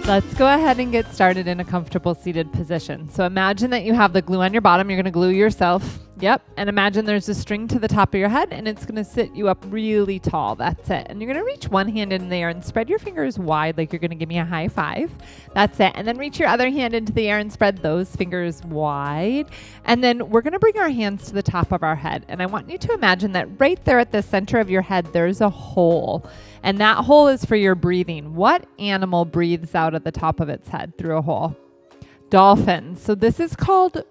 Let's go ahead and get started in a comfortable seated position. So imagine that you have the glue on your bottom. You're going to glue yourself. Yep. And imagine there's a string to the top of your head and it's going to sit you up really tall. That's it. And you're going to reach one hand in the air and spread your fingers wide like you're going to give me a high five. That's it. And then reach your other hand into the air and spread those fingers wide. And then we're going to bring our hands to the top of our head. And I want you to imagine that right there at the center of your head, there's a hole. And that hole is for your breathing. What animal breathes out at the top of its head through a hole? Dolphins. So this is called,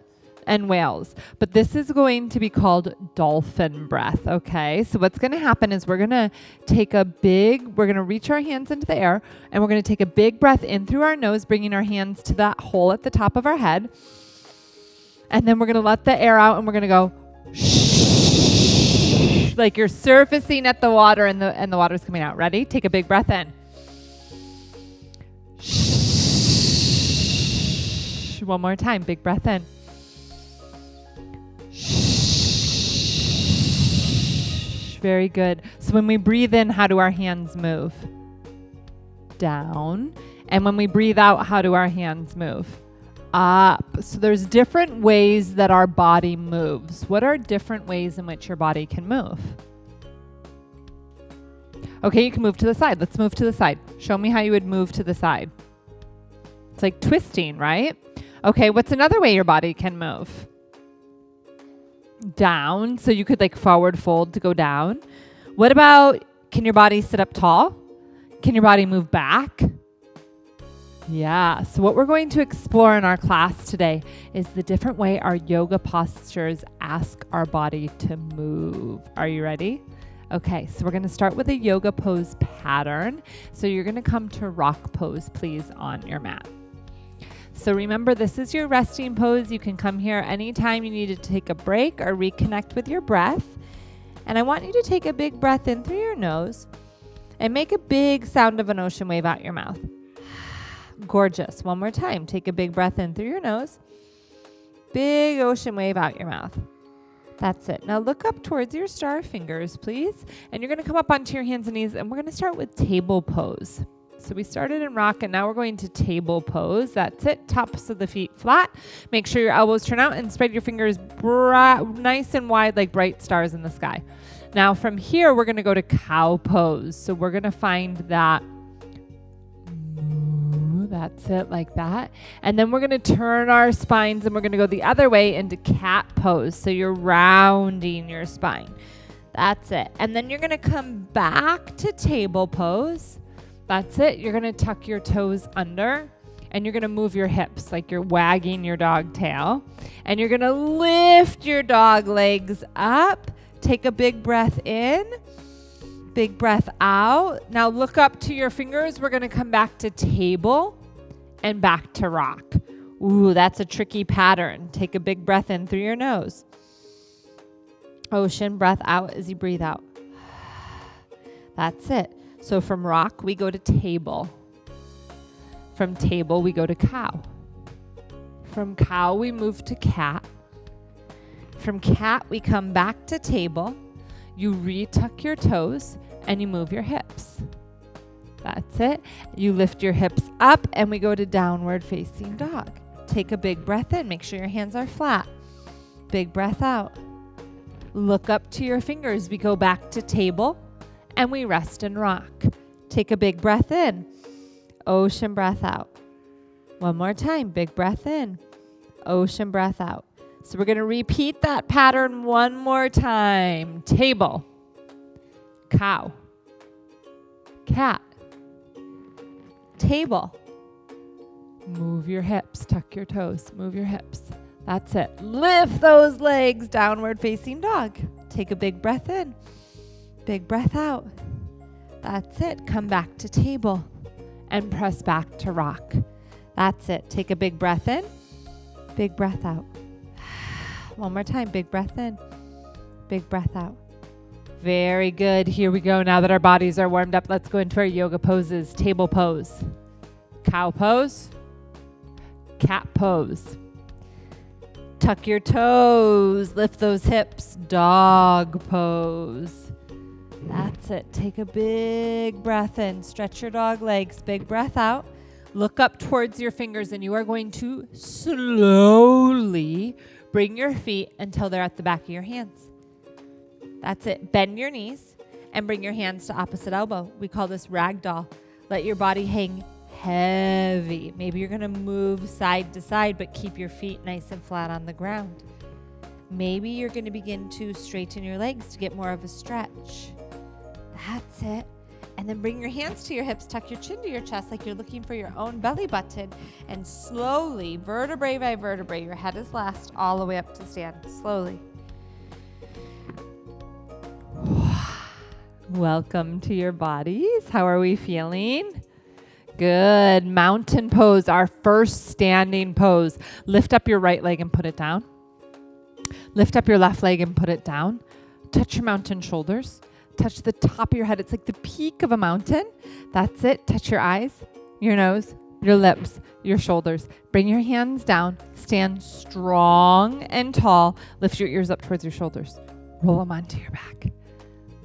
and whales, but this is going to be called dolphin breath, okay? So what's going to happen is we're going to reach our hands into the air, and we're going to take a big breath in through our nose, bringing our hands to that hole at the top of our head. And then we're going to let the air out, and we're going to go like you're surfacing at the water and the water's coming out. Ready? Take a big breath in. One more time. Big breath in. Very good. So when we breathe in, how do our hands move? Down. And when we breathe out, how do our hands move? Up. So there's different ways that our body moves. What are different ways in which your body can move? Okay, you can move to the side. Let's move to the side. Show me how you would move to the side. It's like twisting, right? Okay, what's another way your body can move? Down. So you could like forward fold to go down. What about, can your body sit up tall? Can your body move back? Yeah, so what we're going to explore in our class today is the different way our yoga postures ask our body to move. Are you ready? Okay, so we're going to start with a yoga pose pattern. So you're going to come to rock pose, please, on your mat. So remember, this is your resting pose. You can come here anytime you need to take a break or reconnect with your breath. And I want you to take a big breath in through your nose and make a big sound of an ocean wave out your mouth. Gorgeous. One more time. Take a big breath in through your nose. Big ocean wave out your mouth. That's it. Now look up towards your star fingers, please. And you're going to come up onto your hands and knees, and we're going to start with table pose. So we started in rock, and now we're going to table pose. That's it. Tops of the feet flat. Make sure your elbows turn out and spread your fingers nice and wide like bright stars in the sky. Now from here, we're going to go to cow pose. So we're going to find that. That's it, like that. And then we're going to turn our spines and we're going to go the other way into cat pose. So you're rounding your spine. That's it. And then you're going to come back to table pose. That's it. You're going to tuck your toes under and you're going to move your hips like you're wagging your dog tail. And you're going to lift your dog legs up. Take a big breath in. Big breath out. Now look up to your fingers. We're going to come back to table and back to rock. Ooh, that's a tricky pattern. Take a big breath in through your nose. Ocean breath out as you breathe out. That's it. So from rock, we go to table. From table, we go to cow. From cow, we move to cat. From cat, we come back to table. You retuck your toes and you move your hips. That's it. You lift your hips up and we go to downward facing dog. Take a big breath in. Make sure your hands are flat. Big breath out. Look up to your fingers. We go back to table and we rest and rock. Take a big breath in. Ocean breath out. One more time. Big breath in. Ocean breath out. So we're going to repeat that pattern one more time. Table, cow, cat, table. Move your hips, tuck your toes, move your hips. That's it. Lift those legs, downward facing dog. Take a big breath in, big breath out. That's it. Come back to table and press back to rock. That's it. Take a big breath in, big breath out. One more time. Big breath in. Big breath out. Very good. Here we go. Now that our bodies are warmed up, let's go into our yoga poses. Table pose. Cow pose. Cat pose. Tuck your toes. Lift those hips. Dog pose. That's it. Take a big breath in. Stretch your dog legs. Big breath out. Look up towards your fingers, and you are going to slowly bring your feet until they're at the back of your hands. That's it. Bend your knees and bring your hands to opposite elbow. We call this ragdoll. Let your body hang heavy. Maybe you're going to move side to side, but keep your feet nice and flat on the ground. Maybe you're going to begin to straighten your legs to get more of a stretch. That's it. And then bring your hands to your hips, tuck your chin to your chest like you're looking for your own belly button, and slowly, vertebrae by vertebrae, your head is last, all the way up to stand. Slowly. Welcome to your bodies. How are we feeling? Good. Mountain pose, our first standing pose. Lift up your right leg and put it down. Lift up your left leg and put it down. Touch your mountain shoulders. Touch the top of your head. It's like the peak of a mountain. That's it. Touch your eyes, your nose, your lips, your shoulders. Bring your hands down. Stand strong and tall. Lift your ears up towards your shoulders. Roll them onto your back.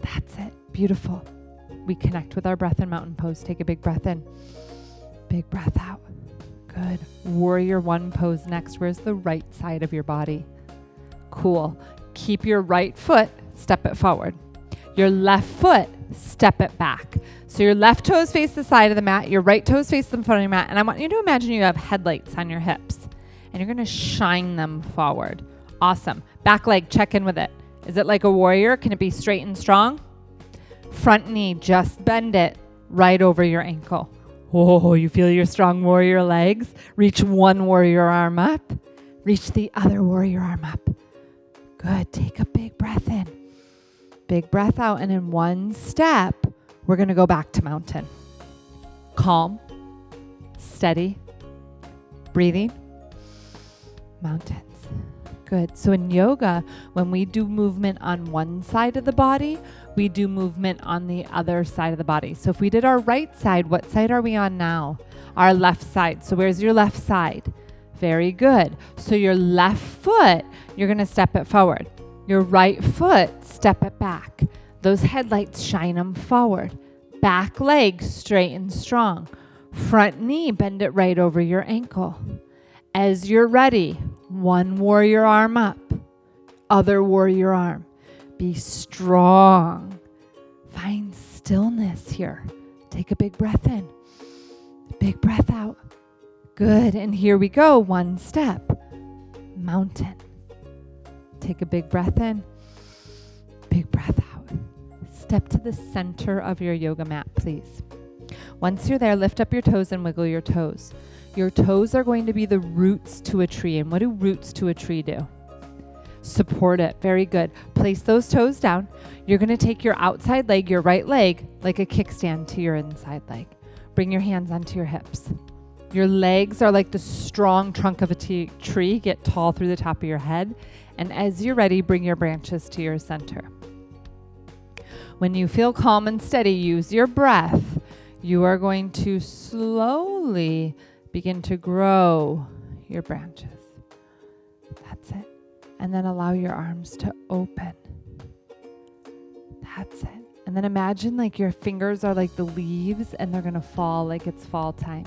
That's it. Beautiful. We connect with our breath in mountain pose. Take a big breath in. Big breath out. Good. Warrior one pose next. Where's the right side of your body? Cool. Keep your right foot, step it forward. Your left foot, step it back. So your left toes face the side of the mat, your right toes face the front of your mat, and I want you to imagine you have headlights on your hips, and you're going to shine them forward. Awesome. Back leg, check in with it. Is it like a warrior? Can it be straight and strong? Front knee, just bend it right over your ankle. Oh, you feel your strong warrior legs? Reach one warrior arm up. Reach the other warrior arm up. Good. Take a big breath in. Big breath out, and in one step, we're going to go back to mountain. Calm, steady, breathing, mountains. Good. So in yoga, when we do movement on one side of the body, we do movement on the other side of the body. So if we did our right side, what side are we on now? Our left side. So where's your left side? Very good. So your left foot, you're going to step it forward. Your right foot, step it back. Those headlights, shine them forward. Back leg, straight and strong. Front knee, bend it right over your ankle. As you're ready, one warrior arm up. Other warrior arm. Be strong. Find stillness here. Take a big breath in. Big breath out. Good. And here we go. One step. Mountain. Take a big breath in. Big breath out. Step to the center of your yoga mat, please. Once you're there, lift up your toes and wiggle your toes. Your toes are going to be the roots to a tree. And what do roots to a tree do? Support it. Very good. Place those toes down. You're going to take your outside leg, your right leg, like a kickstand to your inside leg. Bring your hands onto your hips. Your legs are like the strong trunk of a tree. Get tall through the top of your head. And as you're ready, bring your branches to your center. When you feel calm and steady, use your breath. You are going to slowly begin to grow your branches. That's it. And then allow your arms to open. That's it. And then imagine like your fingers are like the leaves and they're going to fall like it's fall time.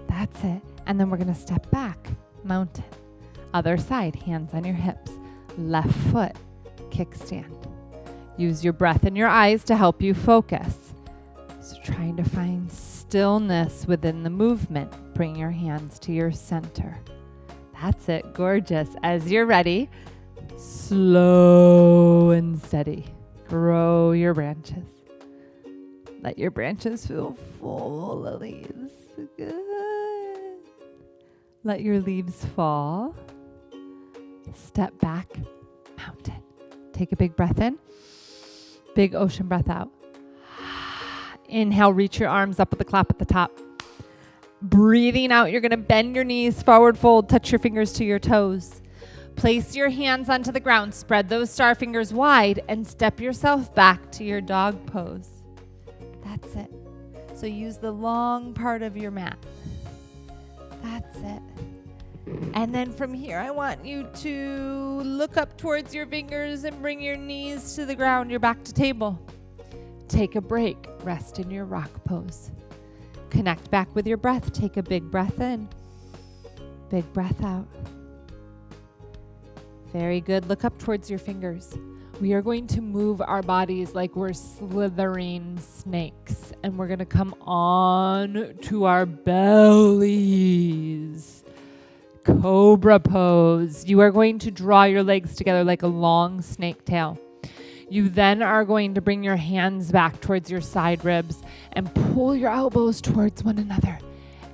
That's it. And then we're going to step back. Mountain. Other side, hands on your hips. Left foot, kickstand. Use your breath and your eyes to help you focus. So trying to find stillness within the movement. Bring your hands to your center. That's it. Gorgeous. As you're ready, slow and steady. Grow your branches. Let your branches feel full of leaves. Good. Let your leaves fall. Step back, mountain. Take a big breath in. Big ocean breath out. Inhale, reach your arms up with a clap at the top. Breathing out, you're going to bend your knees, forward fold, touch your fingers to your toes. Place your hands onto the ground, spread those star fingers wide, and step yourself back to your dog pose. That's it. So use the long part of your mat. That's it. And then from here, I want you to look up towards your fingers and bring your knees to the ground, your back to table. Take a break. Rest in your rock pose. Connect back with your breath. Take a big breath in. Big breath out. Very good. Look up towards your fingers. We are going to move our bodies like we're slithering snakes, and we're going to come on to our bellies. Cobra pose. You are going to draw your legs together like a long snake tail. You then are going to bring your hands back towards your side ribs and pull your elbows towards one another.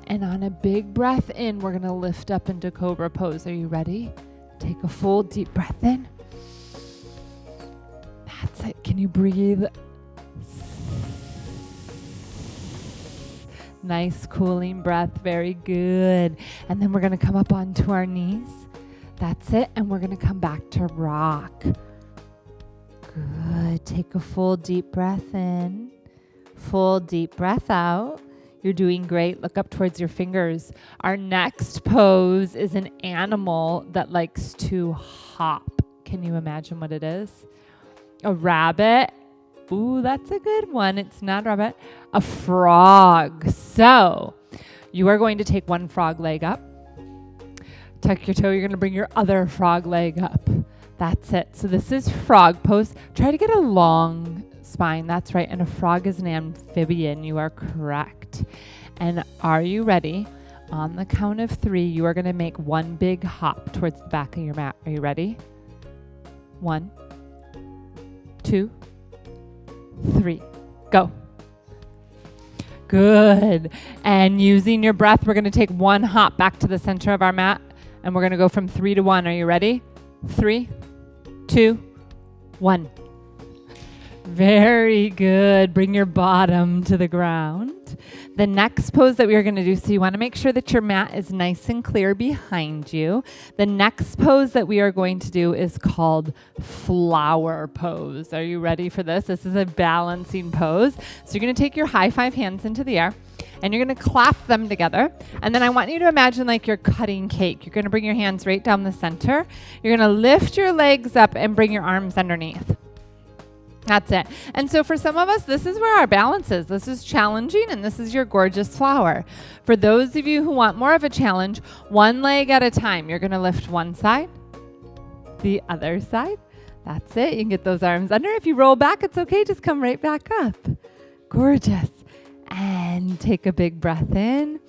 And on a big breath in, we're going to lift up into Cobra pose. Are you ready? Take a full deep breath in. That's it. Can you breathe? Nice cooling breath. Very good. And then we're going to come up onto our knees. That's it. And we're going to come back to rock. Good. Take a full deep breath in. Full deep breath out. You're doing great. Look up towards your fingers. Our next pose is an animal that likes to hop. Can you imagine what it is? A rabbit. Ooh, that's a good one. It's not a rabbit. A frog. So you are going to take one frog leg up. Tuck your toe. You're going to bring your other frog leg up. That's it. So this is frog pose. Try to get a long spine. That's right. And a frog is an amphibian. You are correct. And are you ready? On the count of 3, you are going to make one big hop towards the back of your mat. Are you ready? 1, 2, 3. Go. Good. And using your breath, we're going to take one hop back to the center of our mat. And we're going to go from 3 to 1. Are you ready? 3, 2, 1. Very good. Bring your bottom to the ground. The next pose that we are going to do, so you want to make sure that your mat is nice and clear behind you. The next pose that we are going to do is called flower pose. Are you ready for this? This is a balancing pose. So you're going to take your high 5 hands into the air, and you're going to clap them together. And then I want you to imagine like you're cutting cake. You're going to bring your hands right down the center. You're going to lift your legs up and bring your arms underneath. That's it. And so for some of us, this is where our balance is. This is challenging, and this is your gorgeous flower. For those of you who want more of a challenge, one leg at a time. You're going to lift one side, the other side. That's it. You can get those arms under. If you roll back, it's okay. Just come right back up. Gorgeous. And take a big breath in.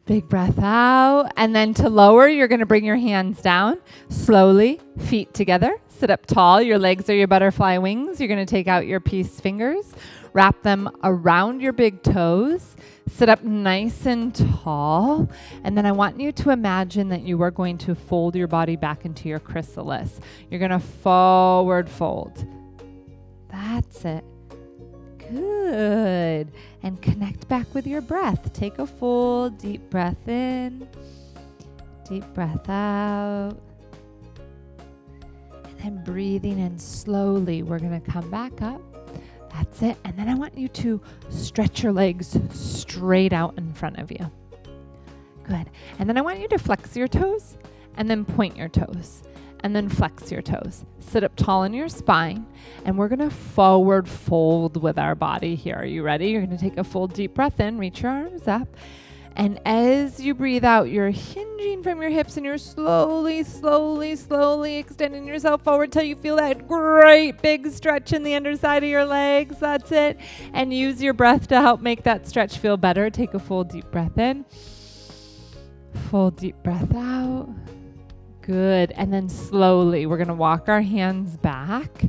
Big breath out. And then to lower, you're going to bring your hands down. Slowly, feet together. Sit up tall. Your legs are your butterfly wings. You're going to take out your peace fingers. Wrap them around your big toes. Sit up nice and tall. And then I want you to imagine that you are going to fold your body back into your chrysalis. You're going to forward fold. That's it. Good. And connect back with your breath. Take a full deep breath in. Deep breath out. And breathing in slowly, we're going to come back up. That's it. And then I want you to stretch your legs straight out in front of you. Good. And then I want you to flex your toes and then point your toes and then flex your toes. Sit up tall in your spine, and we're going to forward fold with our body here. Are you ready? You're going to take a full deep breath in, reach your arms up. And as you breathe out, you're hinging from your hips and you're slowly, slowly, slowly extending yourself forward till you feel that great big stretch in the underside of your legs. That's it. And use your breath to help make that stretch feel better. Take a full deep breath in. Full deep breath out. Good. And then slowly, we're going to walk our hands back.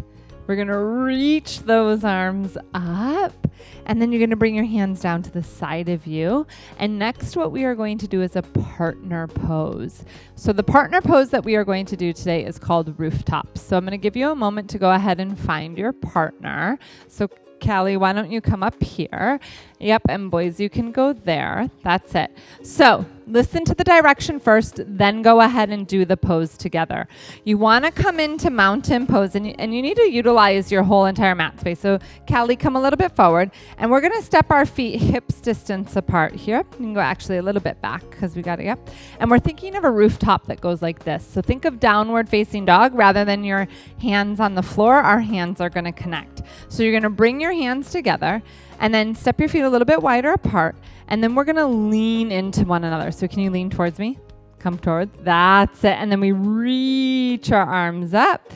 We're going to reach those arms up, and then you're going to bring your hands down to the side of you. And next, what we are going to do is a partner pose. So the partner pose that we are going to do today is called rooftops. So I'm going to give you a moment to go ahead and find your partner. So Callie, why don't you come up here? Yep, and boys, you can go there. That's it. So listen to the direction first, then go ahead and do the pose together. You want to come into mountain pose, and you need to utilize your whole entire mat space. So Callie, come a little bit forward, and we're going to step our feet hips distance apart here. You can go actually a little bit back because we got it up. And we're thinking of a rooftop that goes like this. So think of downward facing dog rather than your hands on the floor. Our hands are going to connect. So you're going to bring your hands together, And then step your feet a little bit wider apart. And then we're going to lean into one another. So can you lean towards me? Come towards. That's it. And then we reach our arms up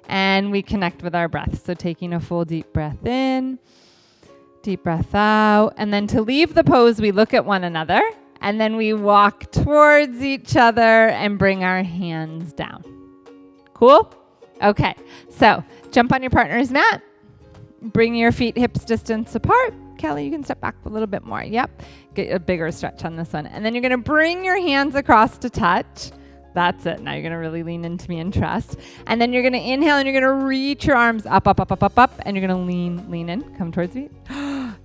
and we connect with our breath. So taking a full deep breath in, deep breath out. And then to leave the pose, we look at one another and then we walk towards each other and bring our hands down. Cool? Okay. So jump on your partner's mat. Bring your feet hips distance apart. Kelly, you can step back a little bit more. Yep. Get a bigger stretch on this one. And then you're going to bring your hands across to touch. That's it. Now you're going to really lean into me and trust. And then you're going to inhale and you're going to reach your arms up, up, up, up, up, up. And you're going to lean in. Come towards me.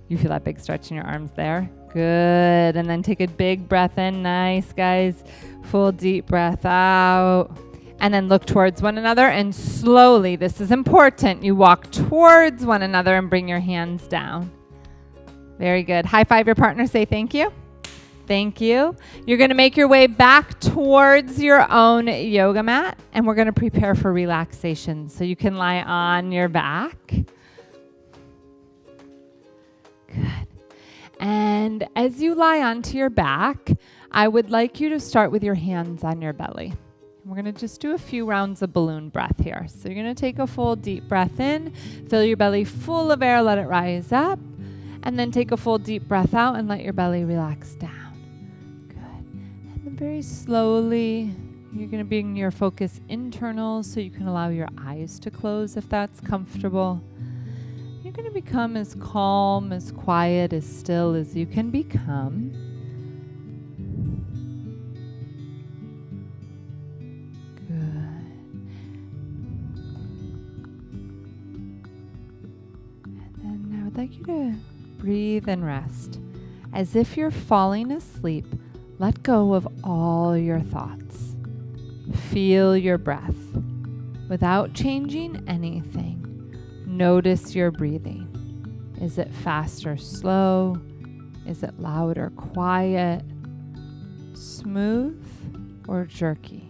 You feel that big stretch in your arms there. Good. And then take a big breath in. Nice, guys. Full deep breath out. And then look towards one another and slowly, this is important, you walk towards one another and bring your hands down. Very good. High five your partner. Say thank you. Thank you. You're going to make your way back towards your own yoga mat, and we're going to prepare for relaxation. So you can lie on your back. Good. And as you lie onto your back, I would like you to start with your hands on your belly. We're going to just do a few rounds of balloon breath here. So you're going to take a full deep breath in, fill your belly full of air, let it rise up, and then take a full deep breath out and let your belly relax down. Good. And then very slowly, you're going to bring your focus internal so you can allow your eyes to close if that's comfortable. You're going to become as calm, as quiet, as still as you can become. I'd like you to breathe and rest. As if you're falling asleep, let go of all your thoughts. Feel your breath. Without changing anything, notice your breathing. Is it fast or slow? Is it loud or quiet? Smooth or jerky?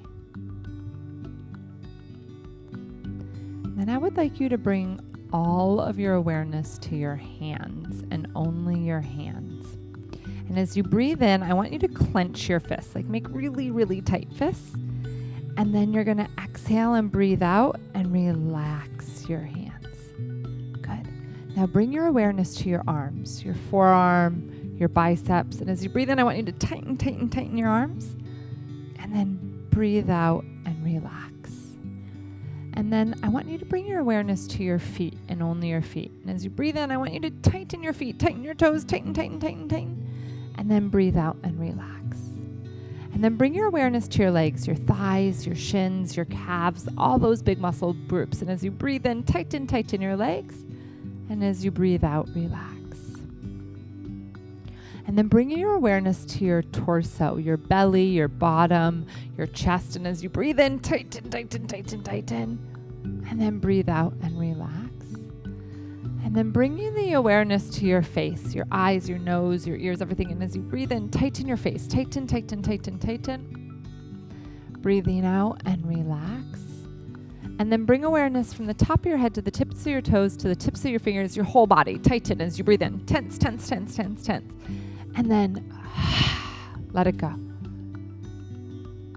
Then I would like you to bring all of your awareness to your hands and only your hands. And as you breathe in, I want you to clench your fists, like make really, really tight fists. And then you're going to exhale and breathe out and relax your hands. Good. Now bring your awareness to your arms, your forearm, your biceps. And as you breathe in, I want you to tighten, tighten, tighten your arms. And then breathe out and relax. And then I want you to bring your awareness to your feet and only your feet. And as you breathe in, I want you to tighten your feet, tighten your toes, tighten, tighten, tighten, tighten. And then breathe out and relax. And then bring your awareness to your legs, your thighs, your shins, your calves, all those big muscle groups. And as you breathe in, tighten, tighten your legs. And as you breathe out, relax. And then bring your awareness to your torso, your belly, your bottom, your chest. And as you breathe in, tighten, tighten, tighten, tighten. And then breathe out and relax. And then bring the awareness to your face, your eyes, your nose, your ears, everything. And as you breathe in, tighten your face. Tighten, tighten, tighten, tighten. Breathing out and relax. And then bring awareness from the top of your head to the tips of your toes, to the tips of your fingers, your whole body. Tighten as you breathe in. Tense, tense, tense, tense, tense. And then let it go.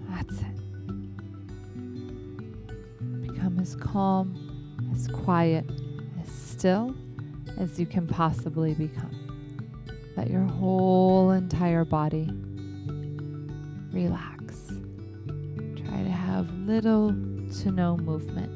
That's it. Become as calm, as quiet, as still as you can possibly become. Let your whole entire body relax. Try to have little to no movement.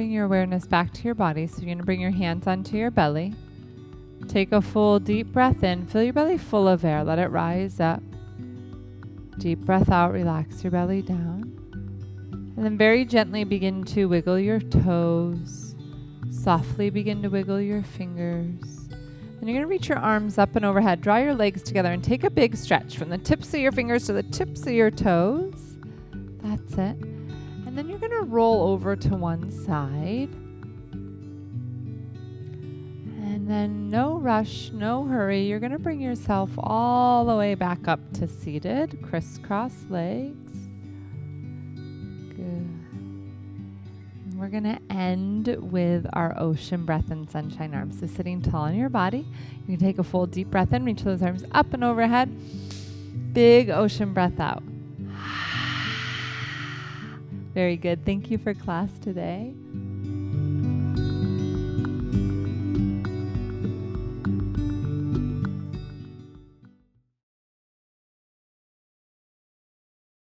bring your awareness back to your body. So you're going to bring your hands onto your belly. Take a full deep breath in. Fill your belly full of air. Let it rise up. Deep breath out. Relax your belly down. And then very gently begin to wiggle your toes. Softly begin to wiggle your fingers. And you're going to reach your arms up and overhead. Draw your legs together and take a big stretch from the tips of your fingers to the tips of your toes. That's it. And then you're going to roll over to one side. And then no rush, no hurry. You're going to bring yourself all the way back up to seated. Crisscross legs. Good. We're going to end with our ocean breath and sunshine arms. So sitting tall on your body, you can take a full deep breath in, reach those arms up and overhead. Big ocean breath out. Very good. Thank you for class today.